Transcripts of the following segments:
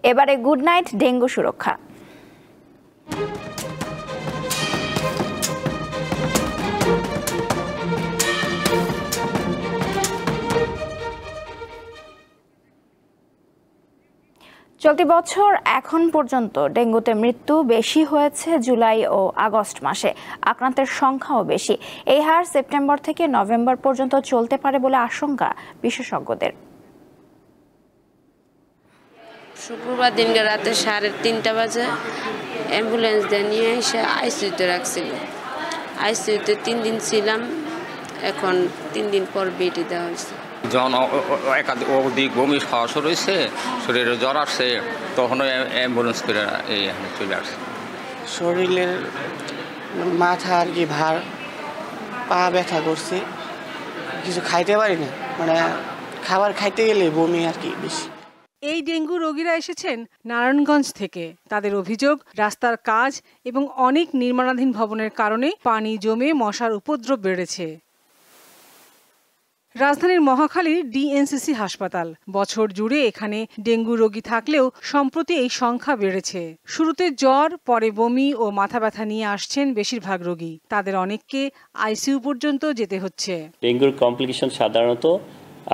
এবারে good night dengue সুরক্ষা। চলতি বছর এখন পর্যন্ত ডেঙ্গুতে মৃত্যু বেশি হয়েছে জুলাই ও আগস্ট মাসে, আক্রান্তের সংখ্যাও বেশি। এই হার সেপ্টেম্বর থেকে নভেম্বর পর্যন্ত চলতে পারে বলে আশঙ্কা বিশেষজ্ঞদের। শুক্রবার দিনকে রাতে 3:30 বাজে অ্যাম্বুলেন্স দিয়ে নিয়ে এসে আইসিইউতে রাখছিল। আইসিইউতে 3 দিন ছিলাম, এখন 3 দিন পর বেডে দেওয়া হয়েছে। যখন অধিক বমি খাওয়া শুরু হয়েছে, শরীরে জ্বর আসছে, তখন অ্যাম্বুলেন্স করে এখানে চলে আসছে। শরীরের মাথা আর কি ভার, পা ব্যথা করছে, কিছু খাইতে পারি না, মানে খাবার খাইতে গেলে বমি আর কি বেশি। এই ডেঙ্গু রোগীরা এসেছেন নারায়ণগঞ্জ থেকে। তাদের অভিযোগ, রাস্তার কাজ এবং অনেক নির্মাণাধীন ভবনের কারণে পানি জমে মশার উপদ্রব বেড়েছে। রাজধানীর মহাখালীর ডিএনসিসি হাসপাতাল, বছর জুড়ে এখানে ডেঙ্গু রোগী থাকলেও সম্প্রতি এই সংখ্যা বেড়েছে। শুরুতে জ্বর, পরে বমি ও মাথা ব্যথা নিয়ে আসছেন বেশিরভাগ রোগী। তাদের অনেককে আইসিইউ পর্যন্ত যেতে হচ্ছে। ডেঙ্গুর কমপ্লিকেশন সাধারণত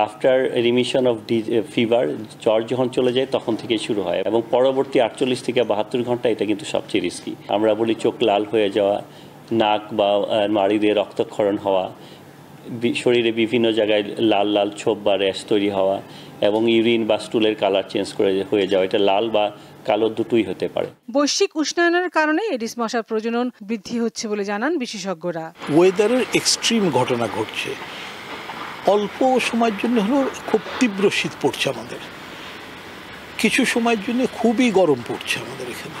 আফটার রিমিশন অফ ফিভার, জ্বর যখন চলে যায় তখন থেকে শুরু হয় এবং পরবর্তী 48 থেকে 72 ঘন্টা এটা কিন্তু সবচেয়ে রিস্কি। আমরা বলি চোখ লাল হয়ে যাওয়া, নাক বা নাড়ি দিয়ে রক্তক্ষরণ হওয়া, শরীরে বিভিন্ন জায়গায় লাল লাল ছোপ বা র্যাশ তৈরি হওয়া এবং ইউরিন বা স্টুলের কালার চেঞ্জ করে হয়ে যাওয়া, এটা লাল বা কালো দুটোই হতে পারে। বৈশ্বিক উষ্ণায়নের কারণে এডিস মশার প্রজনন বৃদ্ধি হচ্ছে বলে জানান বিশেষজ্ঞরা। ওয়েদারের এক্সট্রিম ঘটনা ঘটছে, অল্প সময়ের জন্য হলেও খুব তীব্র শীত পড়ছে আমাদের, কিছু সময়ের জন্য খুবই গরম পড়ছে আমাদের এখানে।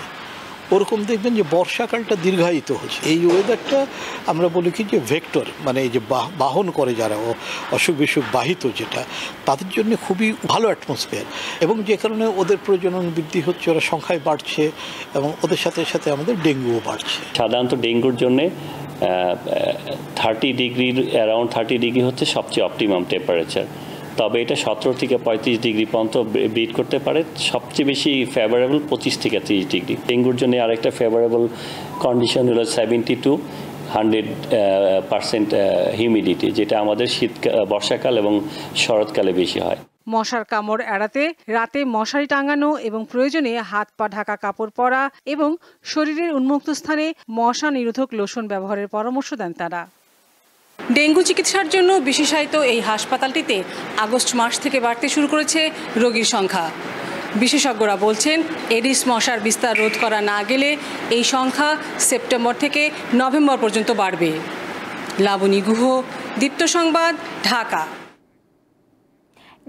ওরকম দেখবেন যে বর্ষাকালটা দীর্ঘায়িত হচ্ছে। এই ওয়েদারটা আমরা বলি কি যে ভেক্টর, মানে এই যে বাহন করে যারা অসুখ বিসুখ বাহিত, যেটা তাদের জন্য খুবই ভালো অ্যাটমসফিয়ার, এবং যে কারণে ওদের প্রজনন বৃদ্ধি হচ্ছে, ওরা সংখ্যায় বাড়ছে এবং ওদের সাথে সাথে আমাদের ডেঙ্গুও বাড়ছে। সাধারণত ডেঙ্গুর জন্য 30 ডিগ্রির অ্যারাউন্ড 30 ডিগ্রি হচ্ছে সবচেয়ে অপটিমাম টেম্পারেচার, তবে এটা 17 থেকে 35 ডিগ্রি পর্যন্ত বিট করতে পারে। সবচেয়ে বেশি ফেভারেবল 25 থেকে 30 ডিগ্রি। ডেঙ্গুর জন্য আরেকটা ফেভারেবল কন্ডিশন হলো 70 to 100% হিউমিডিটি, যেটা আমাদের বর্ষাকাল এবং শরৎকালে বেশি হয়। মশার কামড় এড়াতে রাতে মশারি টাঙানো এবং প্রয়োজনে হাত পা ঢাকা কাপড় পরা এবং শরীরের উন্মুক্ত স্থানে মশা নিরোধক লোশন ব্যবহারের পরামর্শ দেন তারা। ডেঙ্গু চিকিৎসার জন্য বিশেষায়িত এই হাসপাতালটিতে আগস্ট মাস থেকে বাড়তে শুরু করেছে রোগীর সংখ্যা। বিশেষজ্ঞরা বলছেন, এডিস মশার বিস্তার রোধ করা না গেলে এই সংখ্যা সেপ্টেম্বর থেকে নভেম্বর পর্যন্ত বাড়বে। লাবণী গুহ, দীপ্ত সংবাদ, ঢাকা।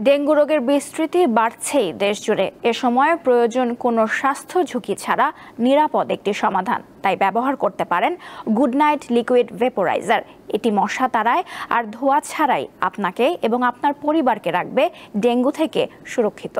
ডেঙ্গু রোগের বিস্তৃতি বাড়ছেই দেশ জুড়ে। এ সময় প্রয়োজন কোনো স্বাস্থ্য ঝুঁকি ছাড়া নিরাপদ একটি সমাধান। তাই ব্যবহার করতে পারেন গুড নাইট লিকুইড ভেপোরাইজার। এটি মশা তাড়ায় আর ধোঁয়া ছাড়াই আপনাকে এবং আপনার পরিবারকে রাখবে ডেঙ্গু থেকে সুরক্ষিত।